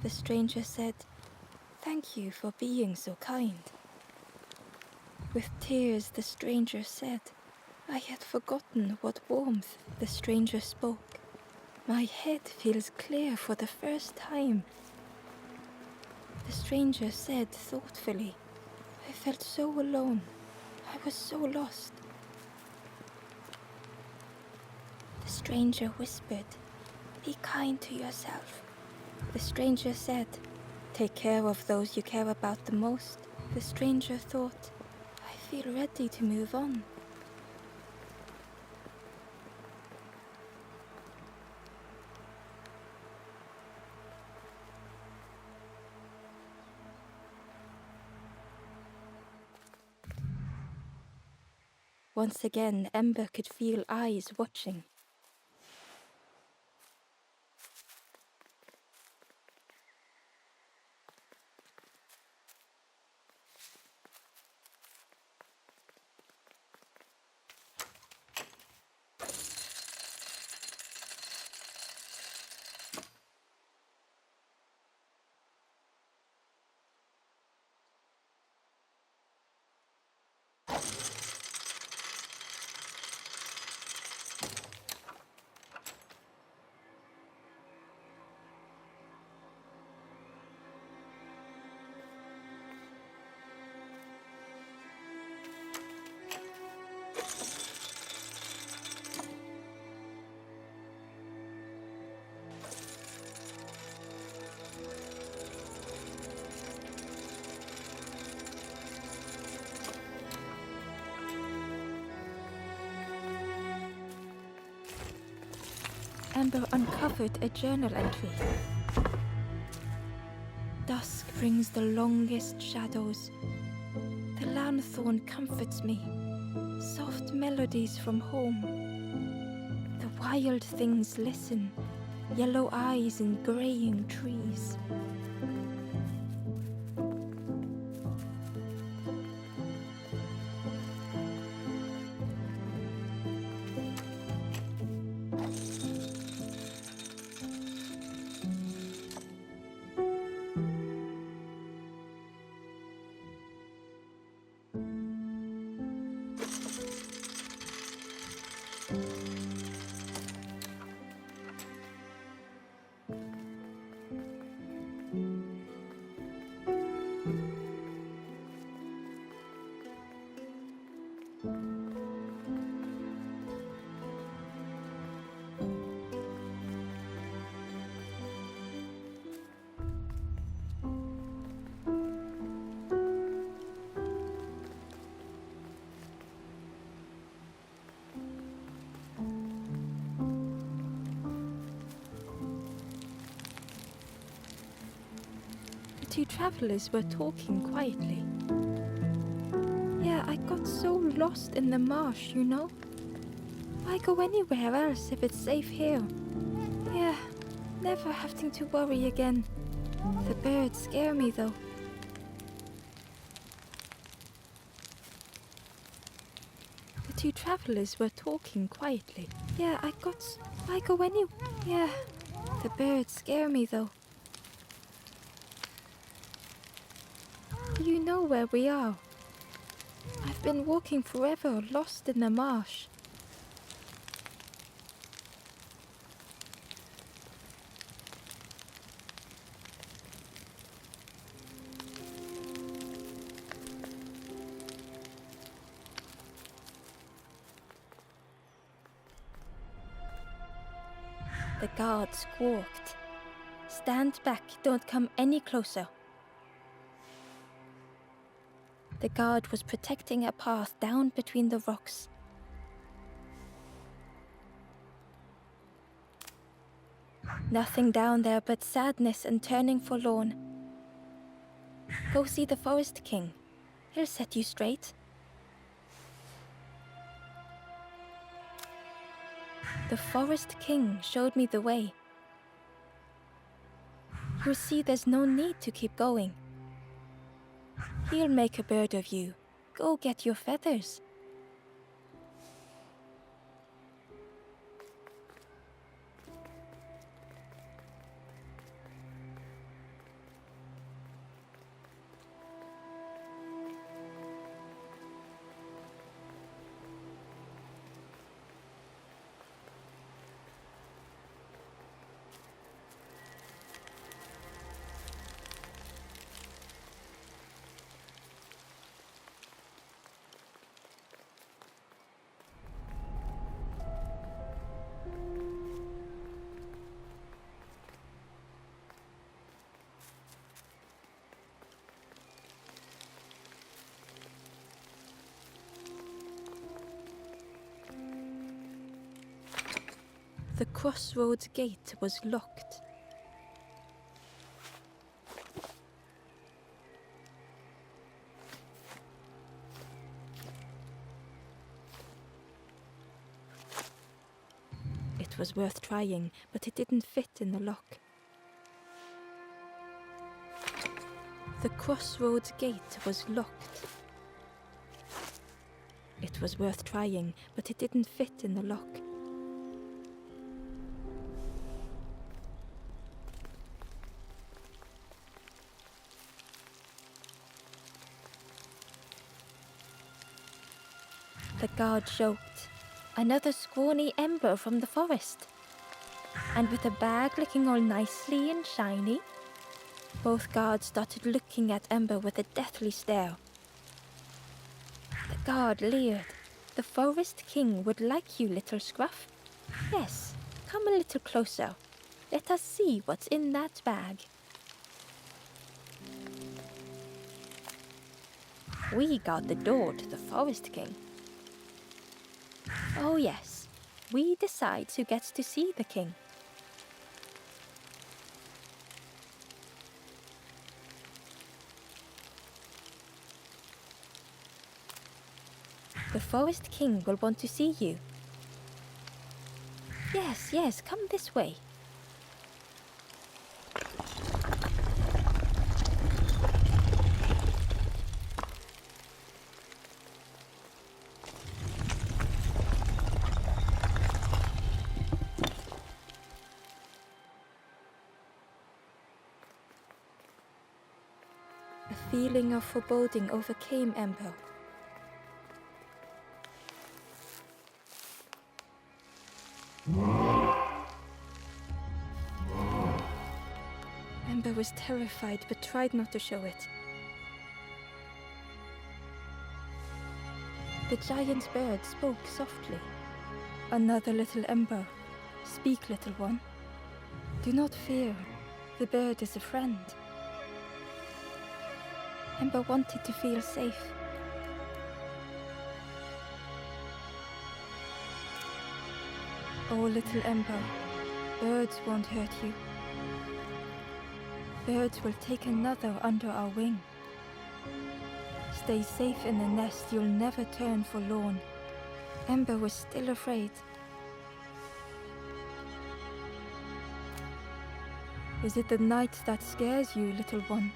The stranger said, "Thank you for being so kind." With tears, the stranger said, "I had forgotten what warmth." The stranger spoke, "My head feels clear for the first time." The stranger said thoughtfully, "I felt so alone. I was so lost." The stranger whispered, "Be kind to yourself." The stranger said, "Take care of those you care about the most." The stranger thought, "I feel ready to move on." Once again, Ember could feel eyes watching. Ember uncovered a journal entry. Dusk brings the longest shadows. The lanthorn comforts me. Soft melodies from home. The wild things listen. Yellow eyes in graying trees. The two travelers were talking quietly. "Yeah, I got so lost in the marsh, you know. Why go anywhere else if it's safe here? Yeah, never having to worry again. The birds scare me though." The two travelers were talking quietly. "Yeah, why go anywhere? Yeah, the birds scare me though." "You know where we are. I've been walking forever, lost in the marsh." The guard squawked, "Stand back, don't come any closer." The guard was protecting a path down between the rocks. Nothing down there but sadness and turning forlorn. Go see the Forest King. He'll set you straight. The Forest King showed me the way. You'll see there's no need to keep going. He'll make a bird of you. Go get your feathers. The crossroads gate was locked. It was worth trying, but it didn't fit in the lock. The crossroads gate was locked. It was worth trying, but it didn't fit in the lock. The guard joked. Another scrawny ember from the forest. And with a bag looking all nicely and shiny. Both guards started looking at Ember with a deathly stare. The guard leered. The Forest King would like you, little scruff. Yes, come a little closer. Let us see what's in that bag. We guard the door to the Forest King. Oh yes, we decide who gets to see the king. The Forest King will want to see you. Yes, come this way. A feeling of foreboding overcame Ember. Ember was terrified but tried not to show it. The giant bird spoke softly. Another little Ember. Speak, little one. Do not fear. The bird is a friend. Ember wanted to feel safe. Oh, little Ember, birds won't hurt you. Birds will take another under our wing. Stay safe in the nest, you'll never turn forlorn. Ember was still afraid. Is it the night that scares you, little one?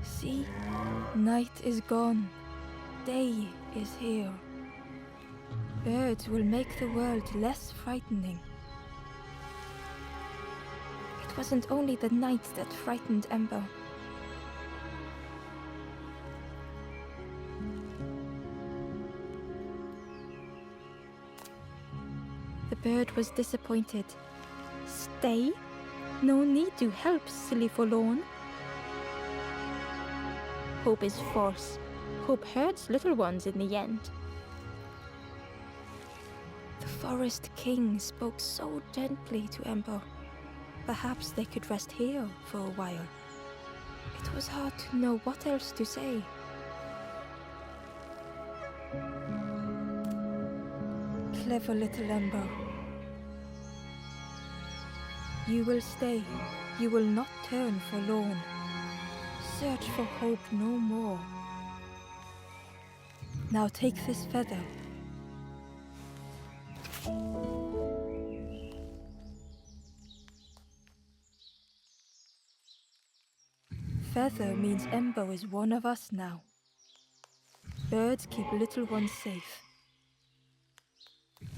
See, night is gone, day is here. Birds will make the world less frightening. It wasn't only the night that frightened Ember. The bird was disappointed. Stay? No need to help, silly forlorn. Hope is false. Hope hurts little ones in the end. The Forest King spoke so gently to Ember. Perhaps they could rest here for a while. It was hard to know what else to say. Clever little Ember. You will stay. You will not turn forlorn. Search for hope no more. Now take this feather. Feather means Ember is one of us now. Birds keep little ones safe.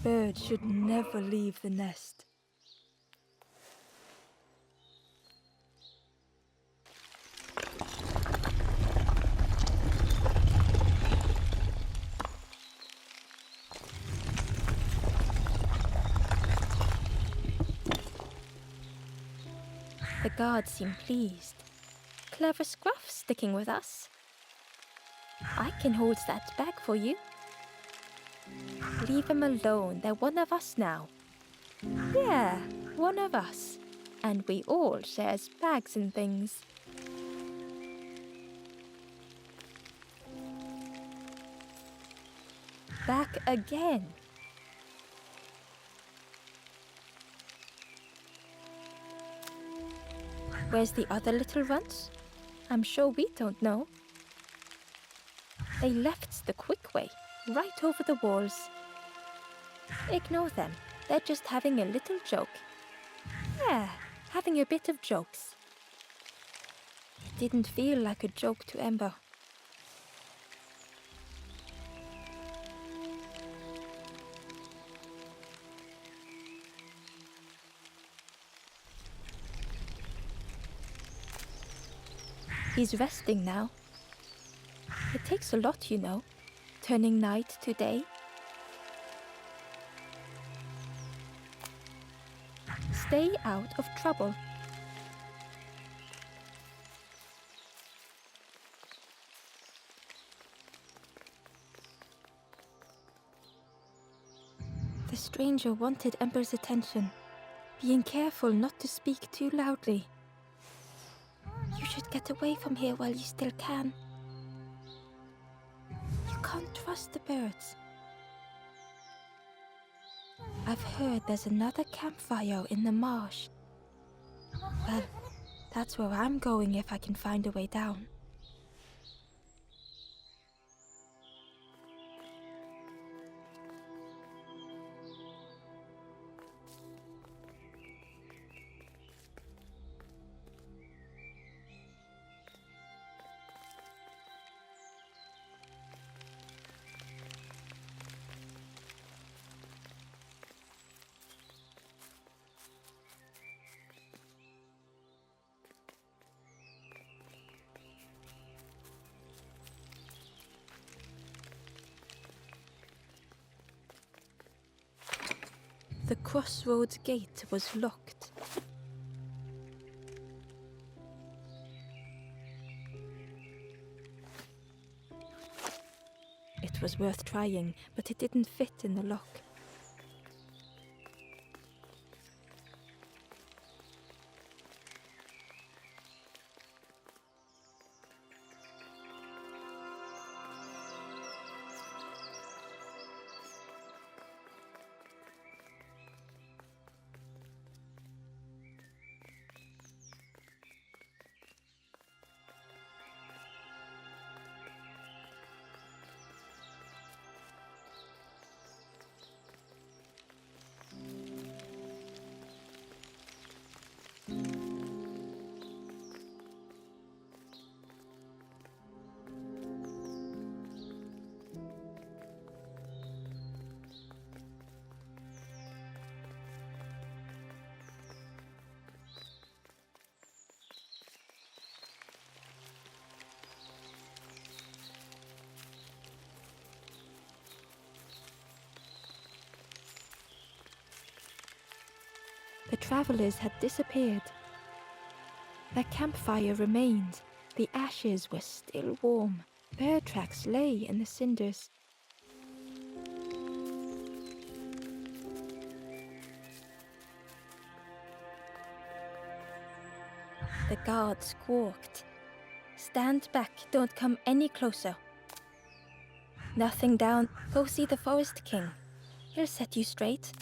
Birds should never leave the nest. The guards seem pleased. Clever Scruff sticking with us. I can hold that bag for you. Leave them alone, they're one of us now. Yeah, one of us. and we all shares bags and things. Back again. Where's the other little ones? I'm sure we don't know. They left the quick way, right over the walls. Ignore them. They're just having a little joke. Yeah, having a bit of jokes. It didn't feel like a joke to Ember. He's resting now. It takes a lot, you know, turning night to day. Stay out of trouble. The stranger wanted Ember's attention, being careful not to speak too loudly. You should get away from here while you still can. You can't trust the birds. I've heard there's another campfire in the marsh. Well, that's where I'm going if I can find a way down. The crossroads gate was locked. It was worth trying, but it didn't fit in the lock. The travelers had disappeared. Their campfire remained. The ashes were still warm. Bird tracks lay in the cinders. The guard squawked. Stand back, don't come any closer. Nothing down, go see the Forest King. He'll set you straight.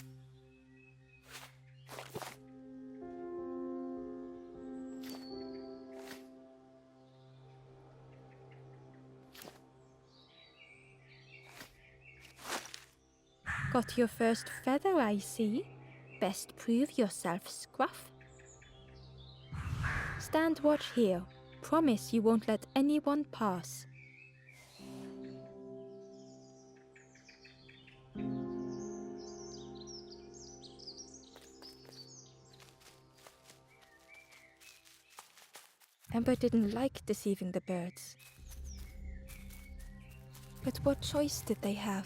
Got your first feather, I see. Best prove yourself, Scruff. Stand watch here. Promise you won't let anyone pass. Ember didn't like deceiving the birds. But what choice did they have?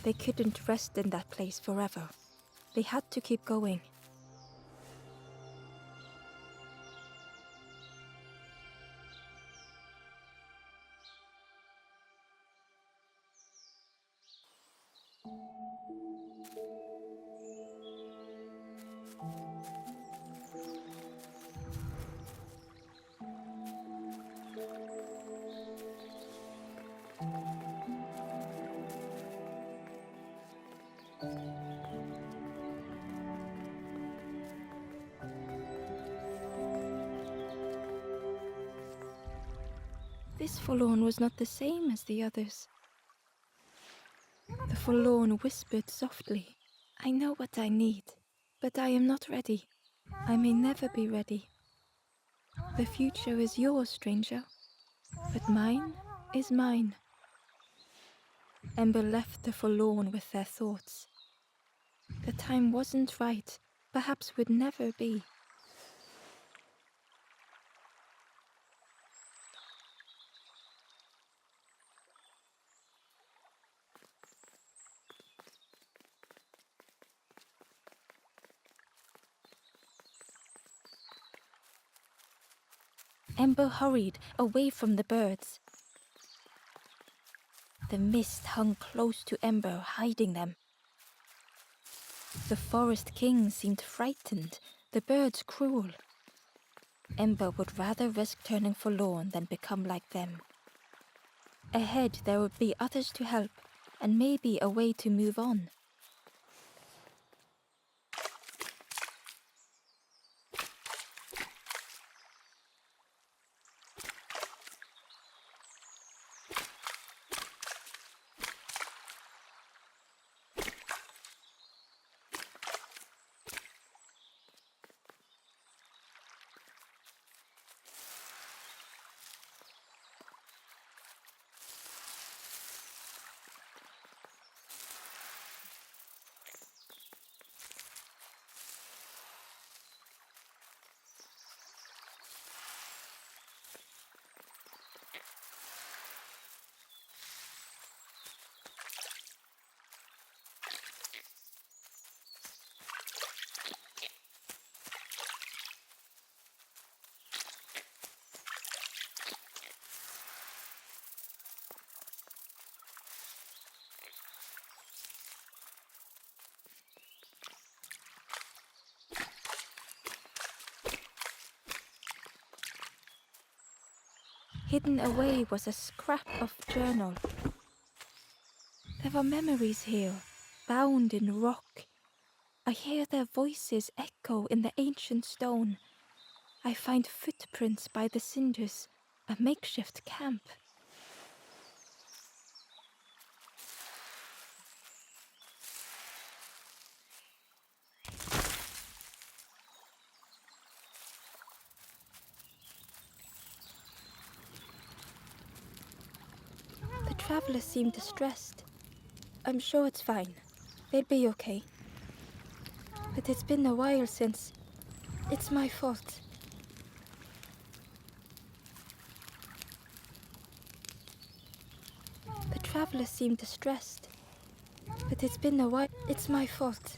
They couldn't rest in that place forever. They had to keep going. This forlorn was not the same as the others. The forlorn whispered softly, "I know what I need, but I am not ready. I may never be ready. The future is yours, stranger, but mine is mine." Ember left the forlorn with their thoughts. The time wasn't right, perhaps would never be. Ember hurried away from the birds. The mist hung close to Ember, hiding them. The forest king seemed frightened, the birds cruel. Ember would rather risk turning forlorn than become like them. Ahead there would be others to help, and maybe a way to move on. Hidden away was a scrap of journal. There were memories here, bound in rock. I hear their voices echo in the ancient stone. I find footprints by the cinders, a makeshift camp. The travelers seem distressed. I'm sure it's fine. They'll be okay. But it's been a while since... It's my fault. The travelers seem distressed. But it's been a while... It's my fault.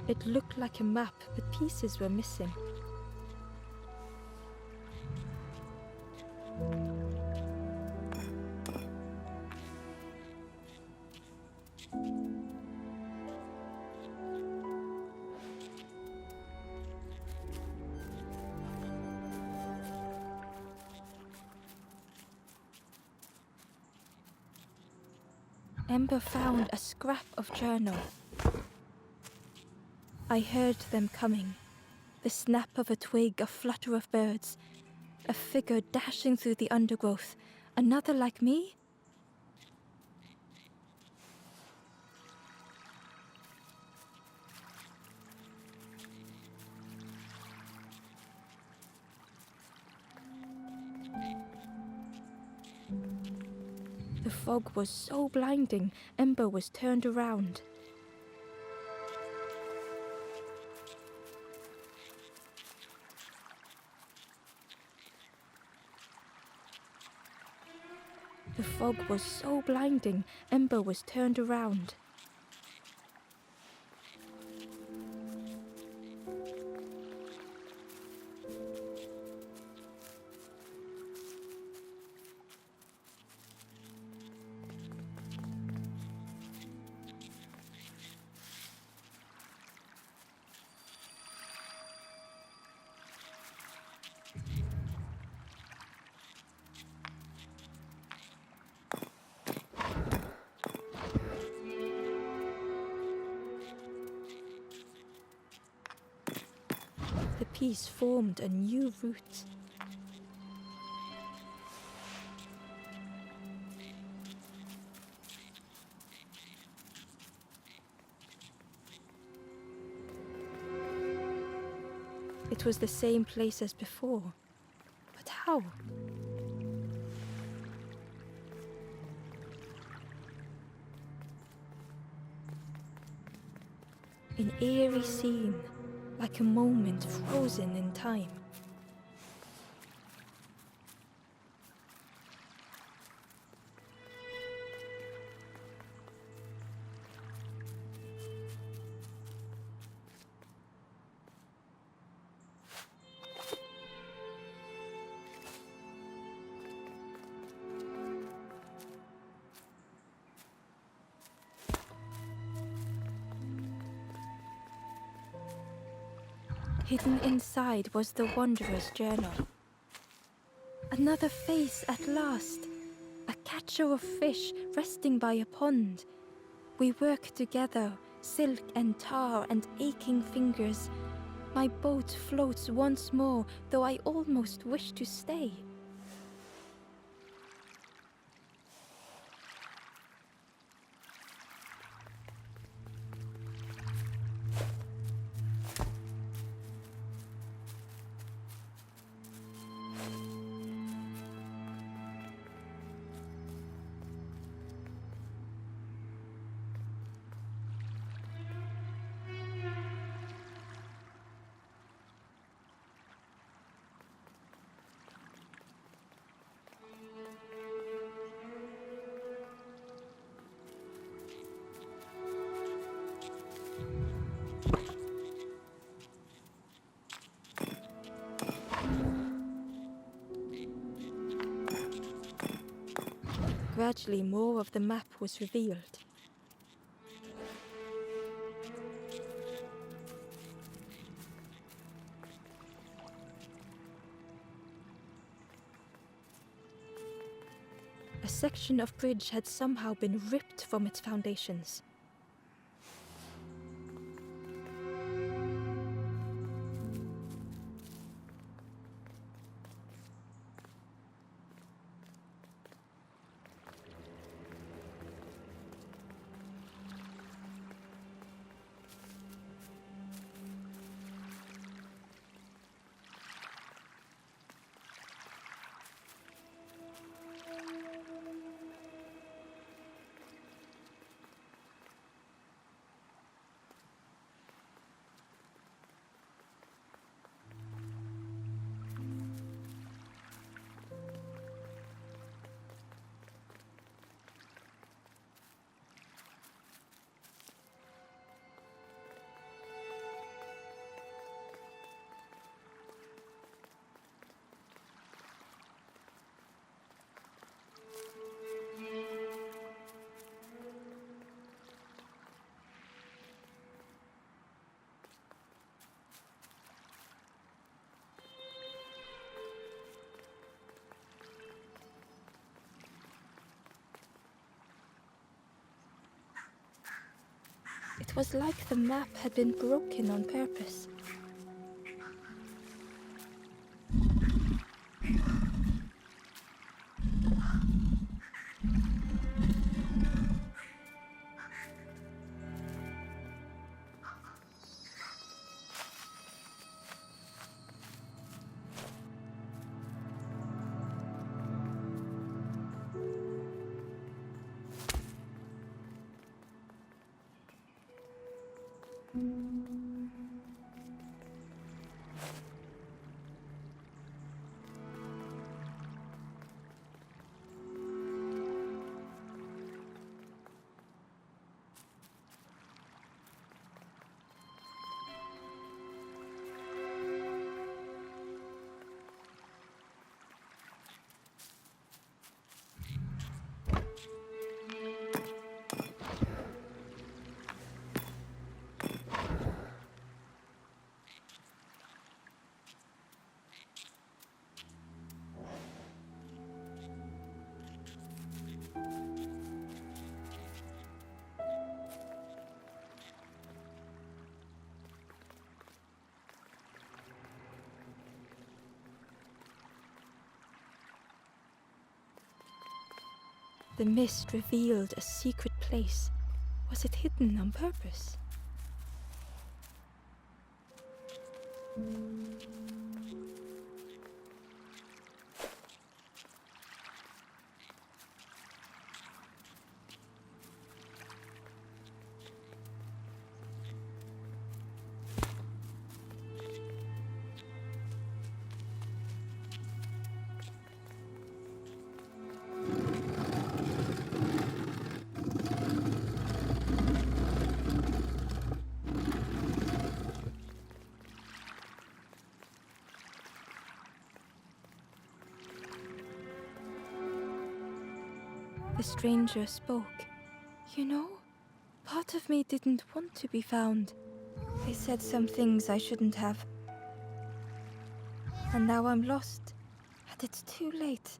It looked like a map, but pieces were missing. Ember found a scrap of journal. I heard them coming. The snap of a twig, a flutter of birds, a figure dashing through the undergrowth. Another like me? The fog was so blinding, Ember was turned around. The fog was so blinding, Ember was turned around. The piece formed a new route. It was the same place as before. But how? An eerie scene, like a moment frozen in time. Hidden inside was the Wanderer's journal. Another face at last. A catcher of fish resting by a pond. We work together, silk and tar and aching fingers. My boat floats once more, though I almost wish to stay. Gradually, more of the map was revealed. A section of bridge had somehow been ripped from its foundations. It was like the map had been broken on purpose. The mist revealed a secret place. Was it hidden on purpose? The stranger spoke. You know, part of me didn't want to be found. I said some things I shouldn't have. And now I'm lost, and it's too late.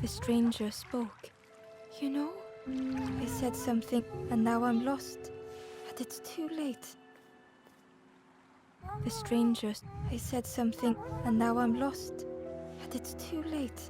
The stranger spoke. You know, I said something and now I'm lost. But it's too late. The stranger, I said something and now I'm lost. But it's too late.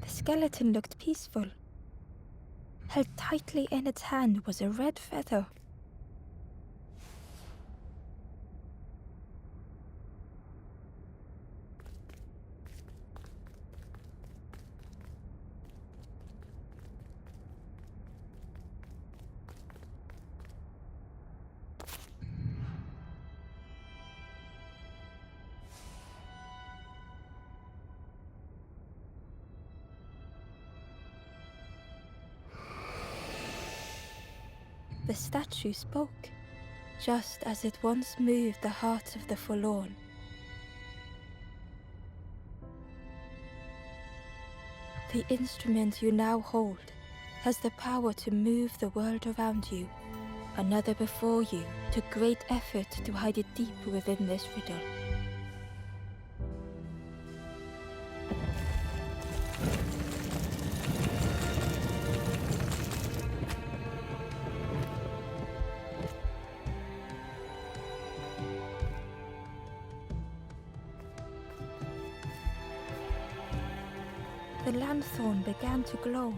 The skeleton looked peaceful. Held tightly in its hand was a red feather. The statue spoke, just as it once moved the hearts of the forlorn. The instrument you now hold has the power to move the world around you. Another before you took great effort to hide it deep within this riddle. The lanthorn began to glow.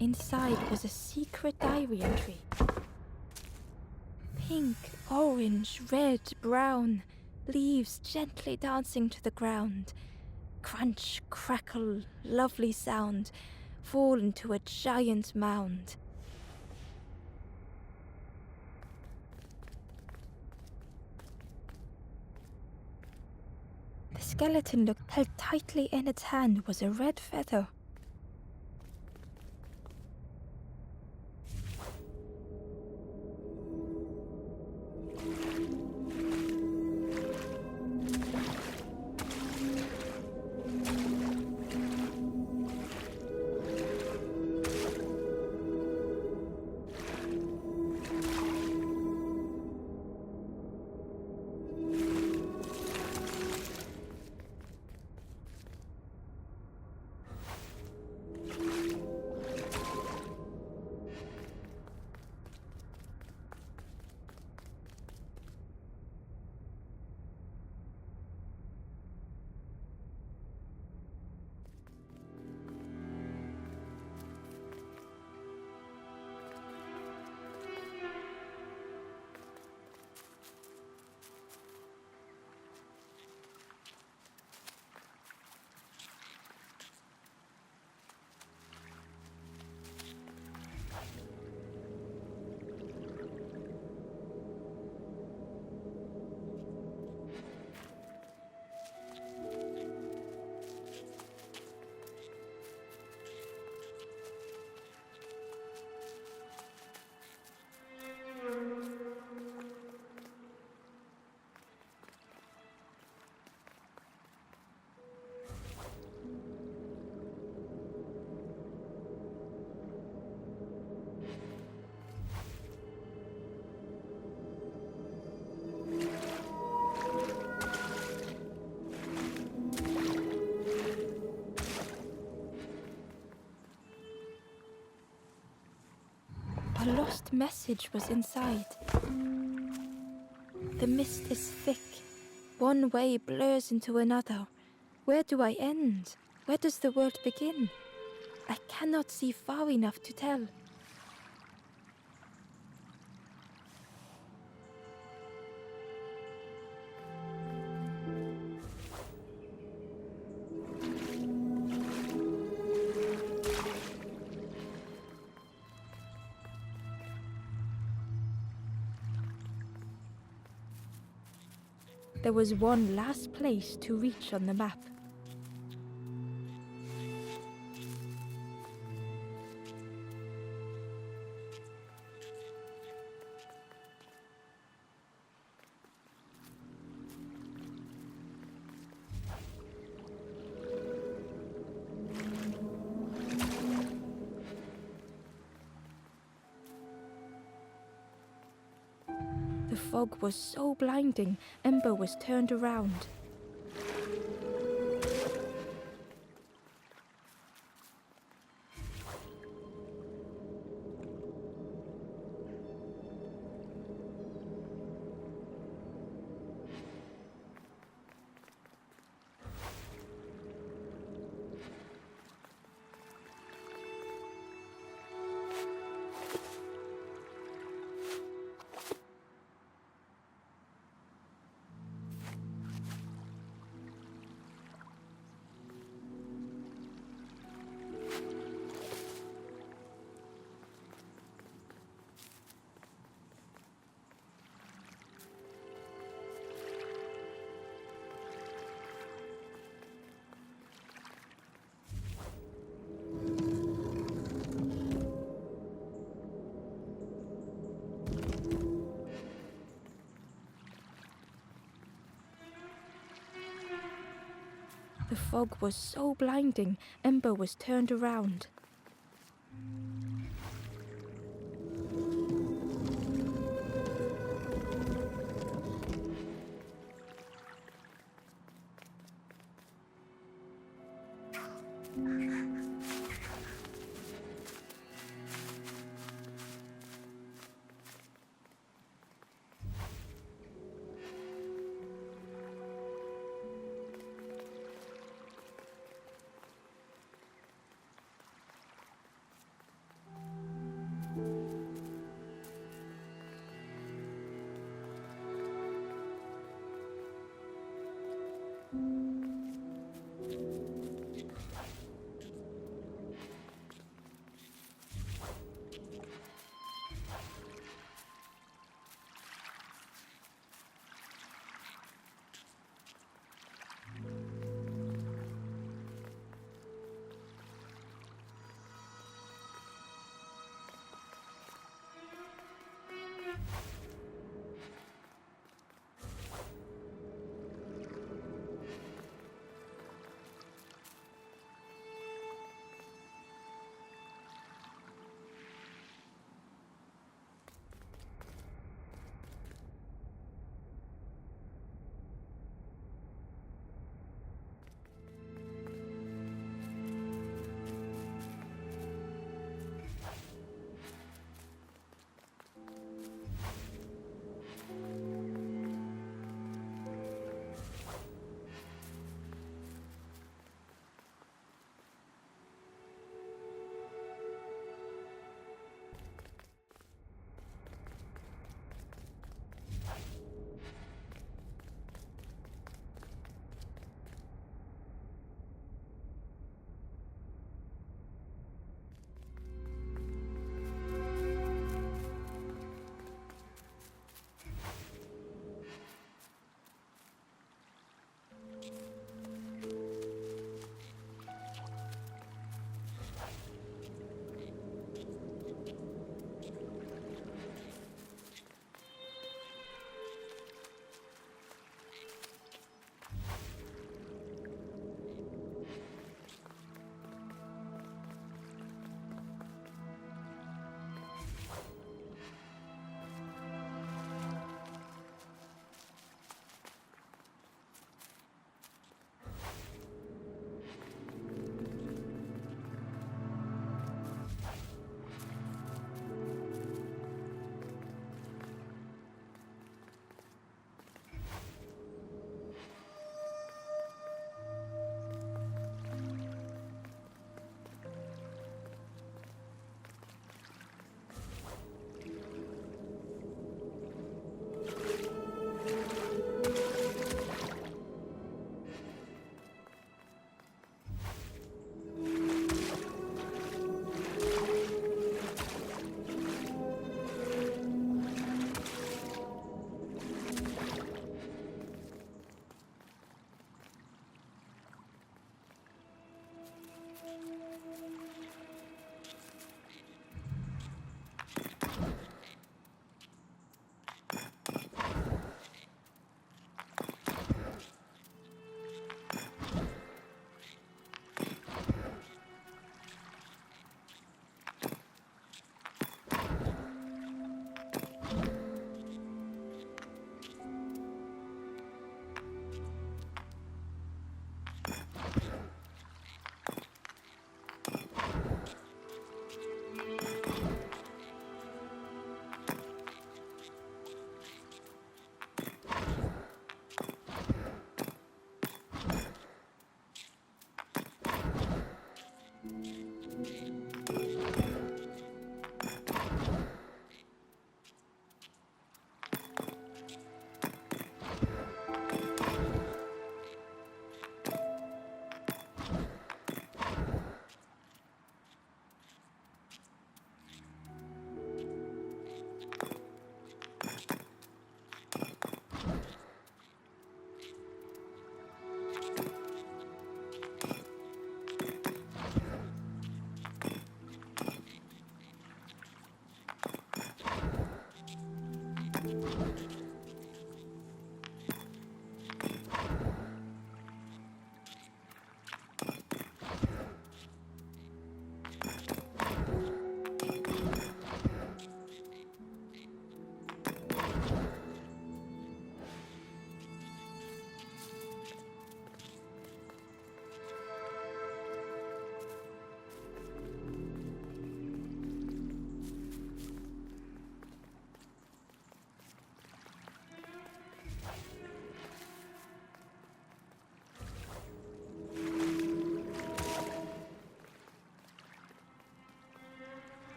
Inside was a secret diary entry. Pink, orange, red, brown, leaves gently dancing to the ground. Crunch, crackle, lovely sound, fall into a giant mound. The skeleton looked held tightly in its hand was a red feather. A lost message was inside. The mist is thick. One way blurs into another. Where do I end? Where does the world begin? I cannot see far enough to tell. There was one last place to reach on the map. The fog was so blinding, Ember was turned around. The fog was so blinding, Ember was turned around.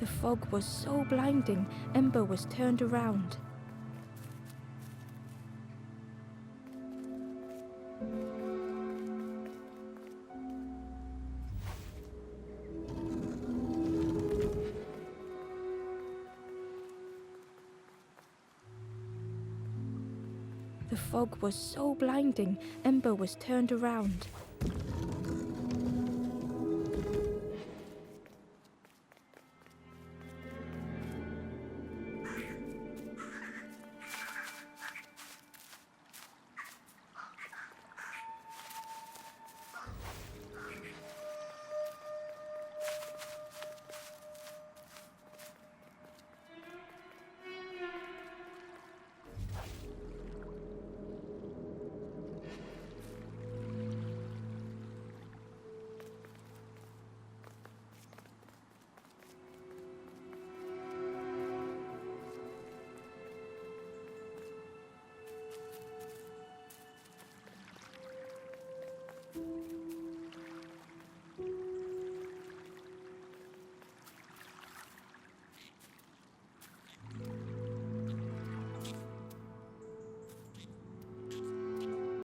fog was so blinding, Ember was turned around. The fog was so blinding, Ember was turned around.